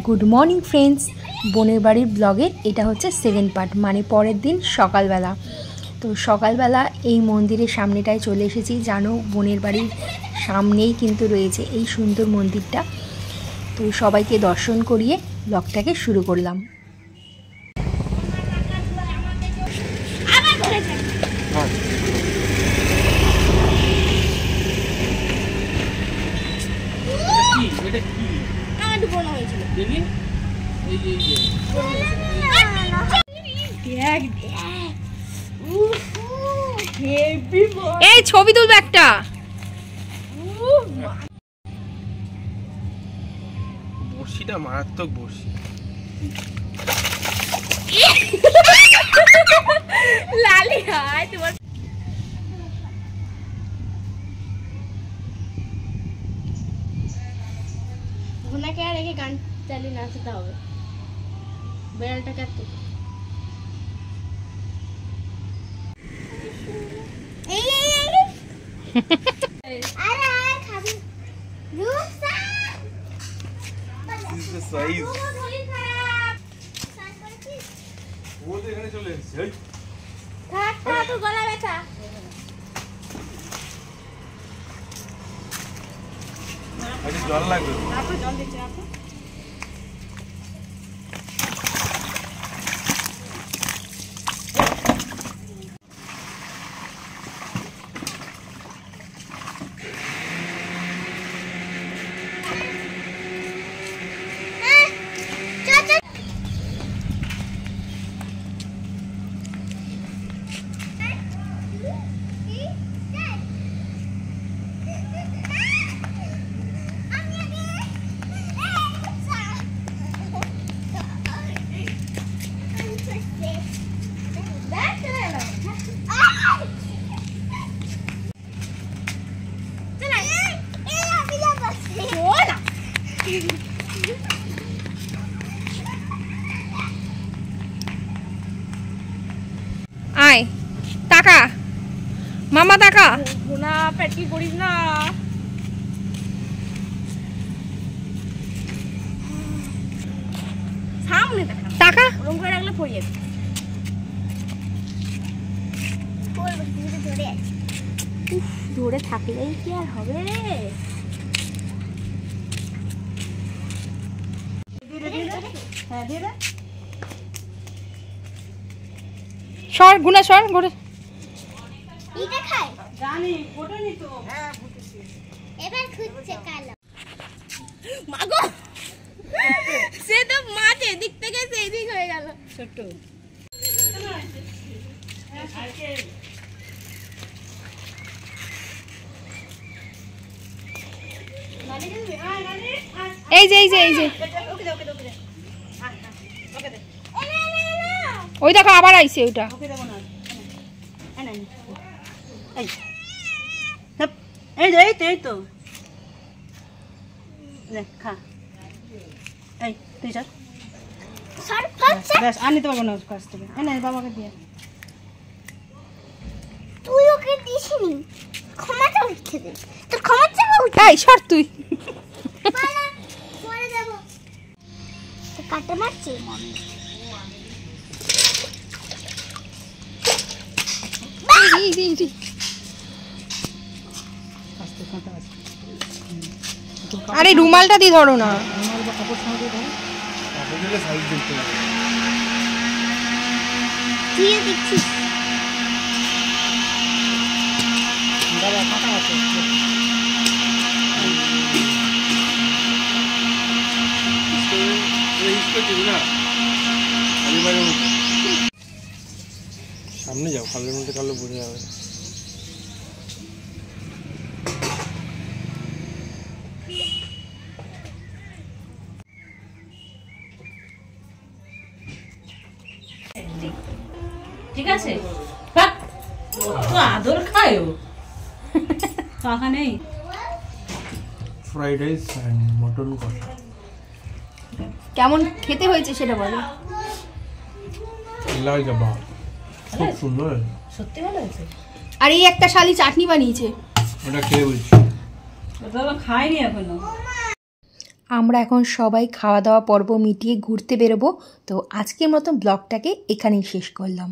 Good morning friends, বোনের বাড়ির ব্লগের এটা হচ্ছে সেকেন্ড পার্ট, মানে পরের দিন সকালবেলা। তো সকালবেলা এই মন্দিরের সামনেটায় চলে এসেছি। জানো, বোনের বাড়ির সামনেই কিন্তু রয়েছে এই সুন্দর মন্দিরটা। তো সবাইকে দর্শন করিয়ে ব্লগটাকে শুরু করলাম। এই ছবি তুলবে একটা। বড়শিটা মারাত্মক বড়শি। লালি হাই তোমার। ওনাকে আর রেখে গান চালিয়ে নাচতে হবে। বেড়ালটা কাটতে গলা ব্যথা। জল লাগবে। জল দিচ্ছি আপু। আয় টাকা মামা, টাকা গুনা পেটকি করিস না। সামনে টাকা ওরকম করে রাখলে পড়ে যাবে। ধরে থাকলেই কি আর হবে? হ্যাঁ দিয়ে দে। সর গুনা, সর ঘরে। এটা খাই জানি ফোটানি তো। হ্যাঁ ফুটেছে। এবার খুঁজছে কালো মাগো। সে তো মাছ এদিক থেকে সেই দিক হয়ে গেল ছোট। এই যে এই যে এই যে ওকে দে ওকে দে ওকে দে। ওকে দে। ওই দেখো আবার আইছে ওইটা। ওকে দেব না। এই এই যে এই তো নে খা। এই তুই চল সর ফাচ্ছে। বেশ আনি তো বাবা না কাছ থেকে। এই না বাবাকে দিয়ে। তুই ওকে দিসনি, ক্ষমা চাও উঠে দে। তোর ক্ষমা চাও উঠে। এই সর তুই। পালা পরে যাব। তো কাটে মারছি আরে রুমালটা দিয়ে ধরো না। তুই দেখছিস সামনে যাও, খালের মধ্যে কালো বোঝা যাবে। ঠিক আছে তো আদর খায় টাকা নেই। ফ্রাইড রাইস এন্ড মটন কষা। কেমন খেতে হয়েছে সেটা বলো। লাজবাব, খুব সুন্দর। সত্যি ভালো হয়েছে। আর এই একটা শালি চাটনি বানিয়েছে, ওটা খেয়ে বলছি। ওটা খাইনি এখনো। আমরা এখন সবাই খাওয়া দাওয়া পর্ব মিটিয়ে ঘুরতে বেরোবো। তো আজকের মতো ব্লগটাকে এখানেই শেষ করলাম।